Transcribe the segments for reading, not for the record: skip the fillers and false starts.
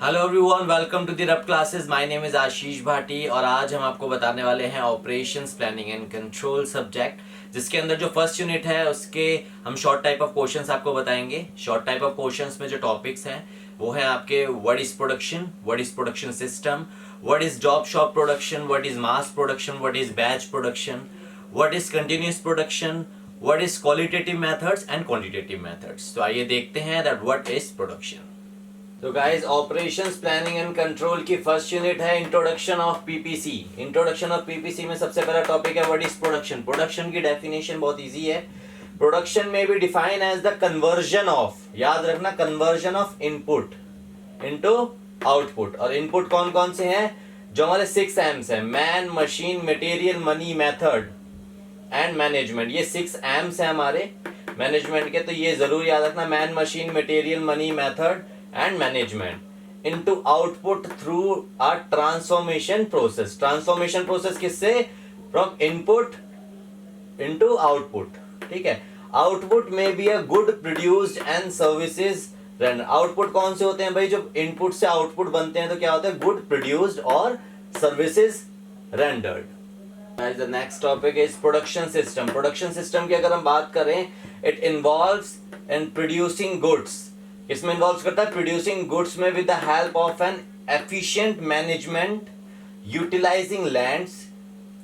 Hello everyone, welcome to the Rab classes. My name is Ashish Bhati और आज हम आपको बताने वाले हैं operations planning and control subject, जिसके अंदर जो फर्स्ट यूनिट है उसके हम शॉर्ट टाइप ऑफ क्वेश्चंस आपको बताएंगे। शॉर्ट टाइप ऑफ क्वेश्चंस में जो टॉपिक्स हैं वो है आपके what is production system, what is job shop production, what is mass production, what is batch production, what is continuous production, what is qualitative methods and quantitative methods. तो आइए देखते हैं दैट व्हाट इज प्रोडक्शन। तो guys, operations planning and control की first unit है introduction of PPC. Introduction of PPC में सबसे पहला टॉपिक है व्हाट इज प्रोडक्शन। प्रोडक्शन की डेफिनेशन बहुत इजी है। प्रोडक्शन में be defined as the conversion of, याद रखना, conversion of input into output. और इनपुट कौन कौन से हैं? जो हमारे 6 एम्स है, man, machine, material, money, method and management. ये 6 एम्स है हमारे मैनेजमेंट के, तो ये जरूर याद रखना, man, machine, material, money, method and management into output through a transformation process। transformation process किससे? from input into output। ठीक है, output may be a good produced and services rendered। output कौन से होते हैं भाई? जो input से output बनते हैं तो क्या होता है? good produced और services rendered। The next topic is production system। production system की अगर हम बात करें, it involves in producing goods। इसमें इन्वॉल्व करता है प्रोड्यूसिंग गुड्स में with the help of an efficient management utilising lands,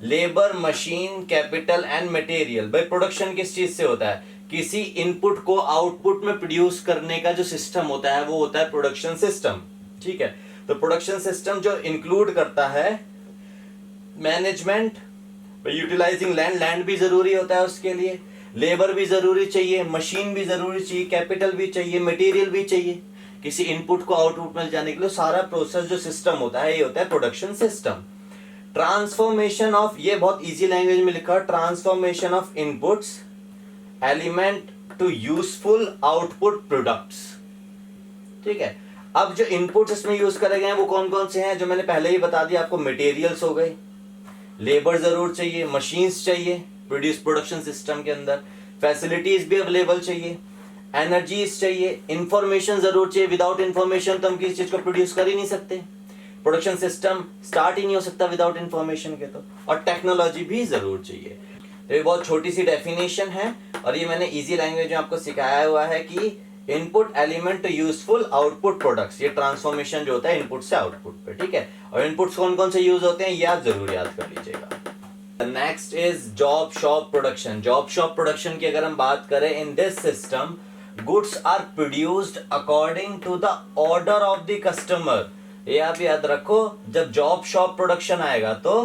labour, machine, capital and material. भाई प्रोडक्शन किस चीज से होता है? किसी इनपुट को आउटपुट में प्रोड्यूस करने का जो सिस्टम होता है वो होता है प्रोडक्शन सिस्टम। ठीक है, तो प्रोडक्शन सिस्टम जो इंक्लूड करता है मैनेजमेंट, यूटिलाइजिंग लैंड, लैंड भी जरूरी होता है उसके लिए, लेबर भी जरूरी चाहिए, मशीन भी जरूरी चाहिए, कैपिटल भी चाहिए, मटेरियल भी चाहिए, किसी इनपुट को आउटपुट में जाने के लिए। सारा प्रोसेस जो सिस्टम होता है ये होता है प्रोडक्शन सिस्टम। ट्रांसफॉर्मेशन ऑफ, ये बहुत इजी लैंग्वेज में लिखा है, transformation of inputs element to useful output products. ठीक है, अब जो इनपुट्स इसमें यूज करे गए हैं वो कौन कौन से हैं? जो मैंने पहले ही बता दिया आपको, मटेरियल्स हो गए, लेबर जरूर चाहिए, मशीन्स चाहिए प्रोडक्शन सिस्टम के अंदर, फैसिलिटीज भी अवेलेबल चाहिए, एनर्जीज चाहिए, इंफॉर्मेशन जरूर चाहिए। विदाउट इंफॉर्मेशन तो हम किसी चीज को प्रोड्यूस कर ही नहीं सकते, प्रोडक्शन सिस्टम स्टार्ट ही नहीं हो सकता विदाउट इंफॉर्मेशन के। तो और टेक्नोलॉजी भी जरूर चाहिए। तो ये बहुत छोटी सी डेफिनेशन है और ये मैंने इजी लैंग्वेज में आपको सिखाया हुआ है कि input element to useful output products. ये ट्रांसफॉर्मेशन जो होता है इनपुट से आउटपुट पे। ठीक है, और इनपुट्स कौन कौन से यूज होते हैं ये आप जरूर याद कर लीजिएगा। Next is job shop production. Job shop production की अगर हम बात करें, in this system goods are produced according to the order of the customer. ये आप याद रखो, जब जॉब शॉप प्रोडक्शन आएगा तो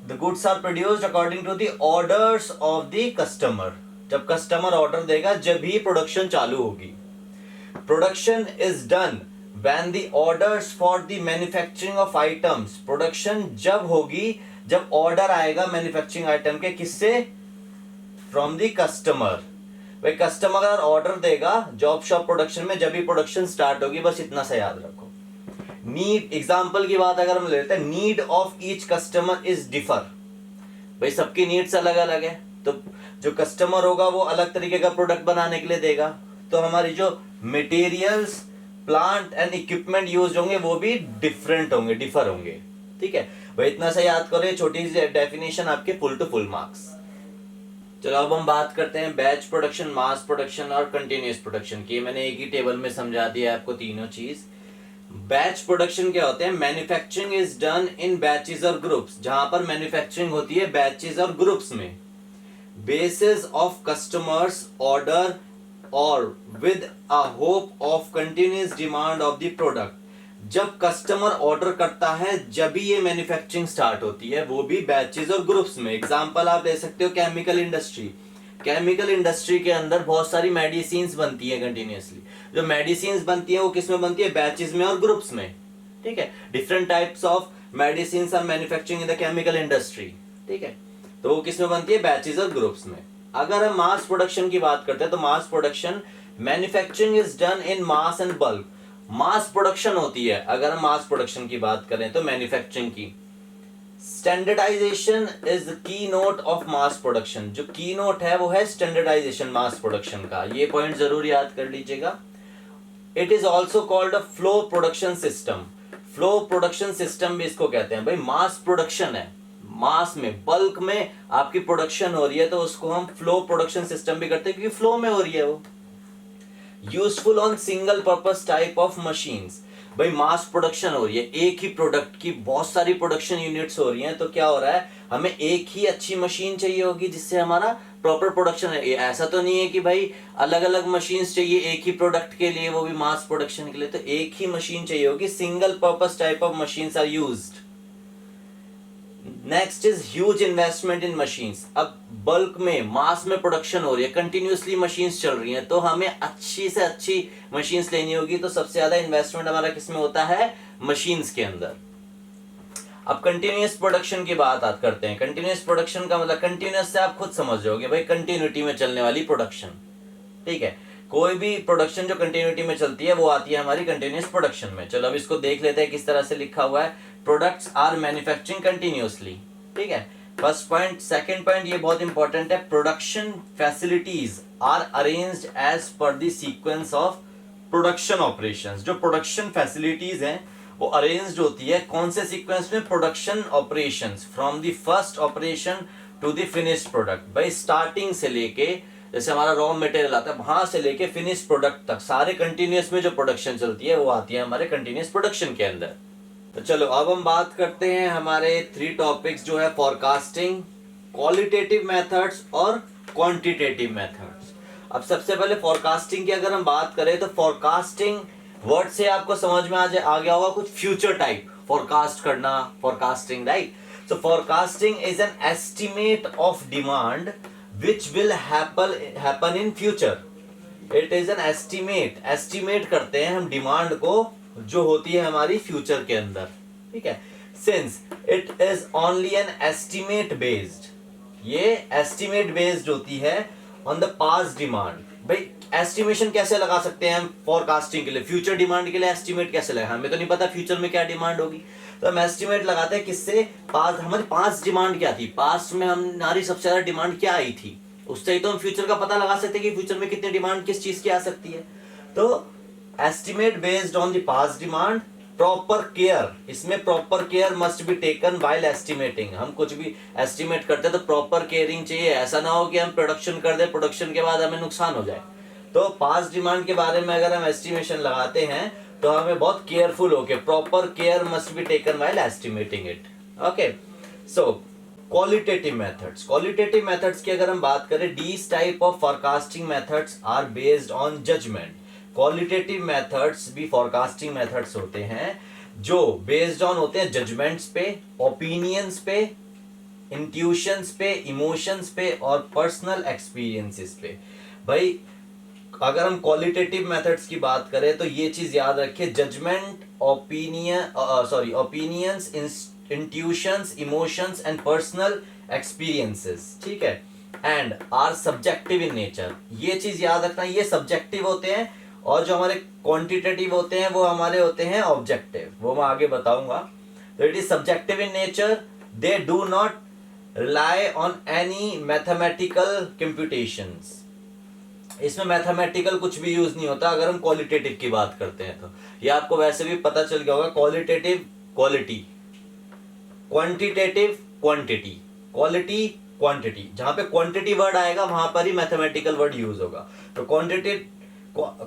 the goods are produced according to the orders of the customer. जब कस्टमर ऑर्डर देगा जब ही प्रोडक्शन चालू होगी। Production is done when the orders for the manufacturing of items. Production जब होगी जब ऑर्डर आएगा मैन्युफैक्चरिंग आइटम के, किससे? From the customer. भाई कस्टमर अगर ऑर्डर देगा जॉब शॉप प्रोडक्शन में, जब भी प्रोडक्शन स्टार्ट होगी। बस इतना सा याद रखो। नीड, एग्जांपल की बात अगर हम लेते हैं, need of each customer is differ. भाई सबकी नीड्स अलग अलग है, तो जो कस्टमर होगा वो अलग तरीके का प्रोडक्ट बनाने के लिए देगा। तो हमारी जो materials, plant and equipment use होंगे वो भी डिफरेंट होंगे, डिफर होंगे। ठीक है भाई, इतना सा याद करो, छोटी सी डेफिनेशन आपके फुल टू फुल मार्क्स। चलो अब हम बात करते हैं बैच प्रोडक्शन, मास प्रोडक्शन और कंटिन्यूअस प्रोडक्शन की। मैंने एक ही टेबल में समझा दिया आपको तीनों चीज। बैच प्रोडक्शन क्या होते हैं? Manufacturing is done in batches और ग्रुप्स। जहां पर मैन्युफैक्चरिंग होती है बैचेस और ग्रुप्स में, बेसिस ऑफ कस्टमर्स ऑर्डर और with a hope of continuous demand of the product. जब कस्टमर ऑर्डर करता है जब भी ये मैन्युफैक्चरिंग स्टार्ट होती है, वो भी बैचेस और ग्रुप्स में। एग्जांपल आप ले सकते हो केमिकल इंडस्ट्री। केमिकल इंडस्ट्री के अंदर बहुत सारी मेडिसिन्स बनती है कंटिन्यूअसली। जो मेडिसिन्स बनती है वो किस में बनती है? बैचेस में और ग्रुप्स में। ठीक है, different types of medicines are manufacturing in the chemical industry. ठीक है, तो वो किस में बनती है? बैचेस और ग्रुप्स में। अगर हम मास प्रोडक्शन की बात करते हैं तो mass production, manufacturing is done in mass and bulk. Mass production होती है अगर हम मास प्रोडक्शन की बात करें तो मैन्युफैक्चरिंग की। Standardisation is the key note of mass production. जो की नोट है वो है स्टैंडर्डाइजेशन मास प्रोडक्शन का। ये पॉइंट जरूर याद कर लीजिएगा। It is also called a flow production system. Flow production system भी इसको कहते हैं। भाई मास प्रोडक्शन है, मास में बल्क में आपकी प्रोडक्शन हो रही है तो उसको हम फ्लो प्रोडक्शन सिस्टम भी करते हैं, क्योंकि फ्लो में हो रही है वो। Useful on single purpose type of machines. भाई मास प्रोडक्शन हो रही है, एक ही प्रोडक्ट की बहुत सारी प्रोडक्शन यूनिट्स हो रही हैं, तो क्या हो रहा है, हमें एक ही अच्छी मशीन चाहिए होगी जिससे हमारा प्रॉपर प्रोडक्शन है। ऐसा तो नहीं है कि भाई अलग अलग मशीन्स चाहिए एक ही प्रोडक्ट के लिए, वो भी मास प्रोडक्शन के लिए, तो एक ही मशीन चाहिए होगी। Single purpose type of machines are used. Next is huge investment in machines. अब बल्क में मास में प्रोडक्शन हो रही है, कंटिन्यूअसली मशीन्स चल रही हैं, तो हमें अच्छी से अच्छी मशीन्स लेनी होगी, तो सबसे ज्यादा इन्वेस्टमेंट हमारा किसमें होता है, मशीन्स के अंदर। अब कंटिन्यूअस प्रोडक्शन की बात करते हैं। कंटिन्यूअस प्रोडक्शन का मतलब, कंटिन्यूअस से आप खुद समझ जाओगे भाई, कंटिन्यूटी में चलने वाली प्रोडक्शन, ठीक है। कोई भी प्रोडक्शन जो कंटिन्यूटी में चलती है वो आती है हमारी कंटिन्यूअस प्रोडक्शन में। चलो अब इसको देख लेते हैं किस तरह से लिखा हुआ है। प्रोडक्ट्स आर मैन्युफैक्चरिंग कंटिन्यूअसली, ठीक है, फर्स्ट पॉइंट। सेकंड पॉइंट ये बहुत इंपॉर्टेंट है, production facilities are arranged as per the sequence of production operations. जो प्रोडक्शन फैसिलिटीज हैं वो अरेंज्ड होती है कौन से सीक्वेंस में, production operations, from the first operation to the finished product. भाई स्टार्टिंग से लेके, जैसे हमारा रॉ मटेरियल आता है वहां से लेके फिनिश प्रोडक्ट तक, सारे कंटिन्यूअस में जो प्रोडक्शन चलती है वो आती है हमारे कंटिन्यूअस प्रोडक्शन के अंदर। तो चलो अब हम बात करते हैं हमारे 3 टॉपिक्स जो है फोरकास्टिंग, क्वालिटेटिव मेथड्स और क्वांटिटेटिव मेथड्स। अब सबसे पहले फोरकास्टिंग की अगर हम बात करें तो फोरकास्टिंग वर्ड से आपको समझ में आ गया होगा कुछ फ्यूचर टाइप, फोरकास्ट करना, forecasting, right. So forecasting is an estimate of demand which will happen in future. It is an estimate करते हैं हम डिमांड को जो होती है हमारी फ्यूचर के अंदर, ठीक है। Since it is only an estimate based, ये estimate based होती है on the past demand। भाई एस्टिमेशन कैसे लगा सकते हैं हम फोरकास्टिंग के लिए, फ्यूचर डिमांड के लिए एस्टिमेट कैसे लगा, हमें तो नहीं पता फ्यूचर में क्या डिमांड होगी, तो हम एस्टिमेट लगाते हैं किससे, पास्ट, हमारी पास्ट डिमांड क्या थी, पास्ट में हमारी सबसे ज्यादा डिमांड क्या आई थी, उससे ही तो हम फ्यूचर का पता लगा सकते हैं कि फ्यूचर में कितनी डिमांड किस चीज की आ सकती है। तो estimate based on the past demand, proper care, इसमें proper care must be taken while estimating. हम कुछ भी एस्टिमेट करते हैं तो प्रॉपर केयरिंग चाहिए, ऐसा ना हो कि हम प्रोडक्शन कर दे, प्रोडक्शन के बाद हमें नुकसान हो जाए। तो पास्ट डिमांड के बारे में अगर हम एस्टिमेशन लगाते हैं तो हमें बहुत केयरफुल होके, proper care must be taken while estimating it, okay. So qualitative methods, qualitative methods की अगर हम बात करें, these type of forecasting methods are based on judgement. Qualitative methods भी फोरकास्टिंग मेथड्स होते हैं जो बेस्ड ऑन होते हैं जजमेंट्स पे, ओपिनियंस पे, इंट्यूशंस पे, इमोशंस पे और पर्सनल एक्सपीरियंसेस पे। भाई अगर हम क्वालिटेटिव मेथड्स की बात करें तो ये चीज याद रखिए, judgement, opinions, intuitions, emotions and personal experiences, ठीक है, and are subjective in nature. ये चीज याद रखना, ये सब्जेक्टिव होते हैं और जो हमारे क्वांटिटेटिव होते हैं वो हमारे होते हैं ऑब्जेक्टिव, वो मैं आगे बताऊंगा। तो it is subjective in nature, they do not rely on any mathematical computations. इसमें मैथमेटिकल कुछ भी यूज नहीं होता अगर हम क्वालिटेटिव की बात करते हैं तो। ये आपको वैसे भी पता चल गया होगा, qualitative quality, quantitative quantity, quality quantity, जहां पे क्वांटिटी वर्ड आएगा वहां पर ही मैथमेटिकल वर्ड यूज होगा। तो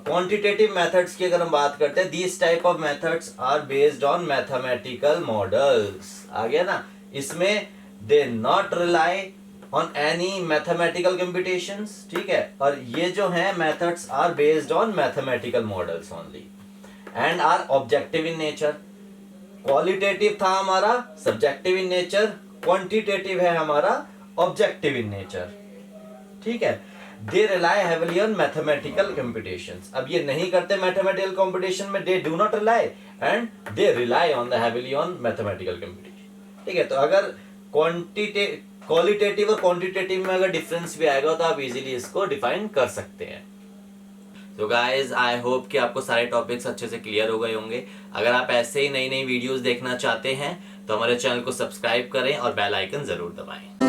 क्वांटिटेटिव मेथड्स की अगर हम बात करते हैं, these type of methods are based on mathematical models, आ गया ना, इसमें they not rely on any mathematical computations, ठीक है, और ये जो है methods are based on mathematical models only and are objective in nature. Qualitative था हमारा सब्जेक्टिव इन नेचर, क्वांटिटेटिव है हमारा ऑब्जेक्टिव इन नेचर, ठीक है। They rely heavily on mathematical computations. अब ये नहीं करते मैथमेटिकल कंप्यूटेशन में, they do not rely and they rely on the heavily on mathematical computation, ठीक है। तो अगर क्वालिटेटिव और क्वांटिटेटिव में अगर डिफरेंस भी आएगा तो आप इजीली इसको डिफाइन कर सकते हैं। तो गाइज आई होप कि आपको सारे टॉपिक्स अच्छे से क्लियर हो गए होंगे। अगर आप ऐसे ही नई नई वीडियोस देखना चाहते हैं तो हमारे चैनल को सब्सक्राइब करें और बेल आइकन जरूर दबाएं।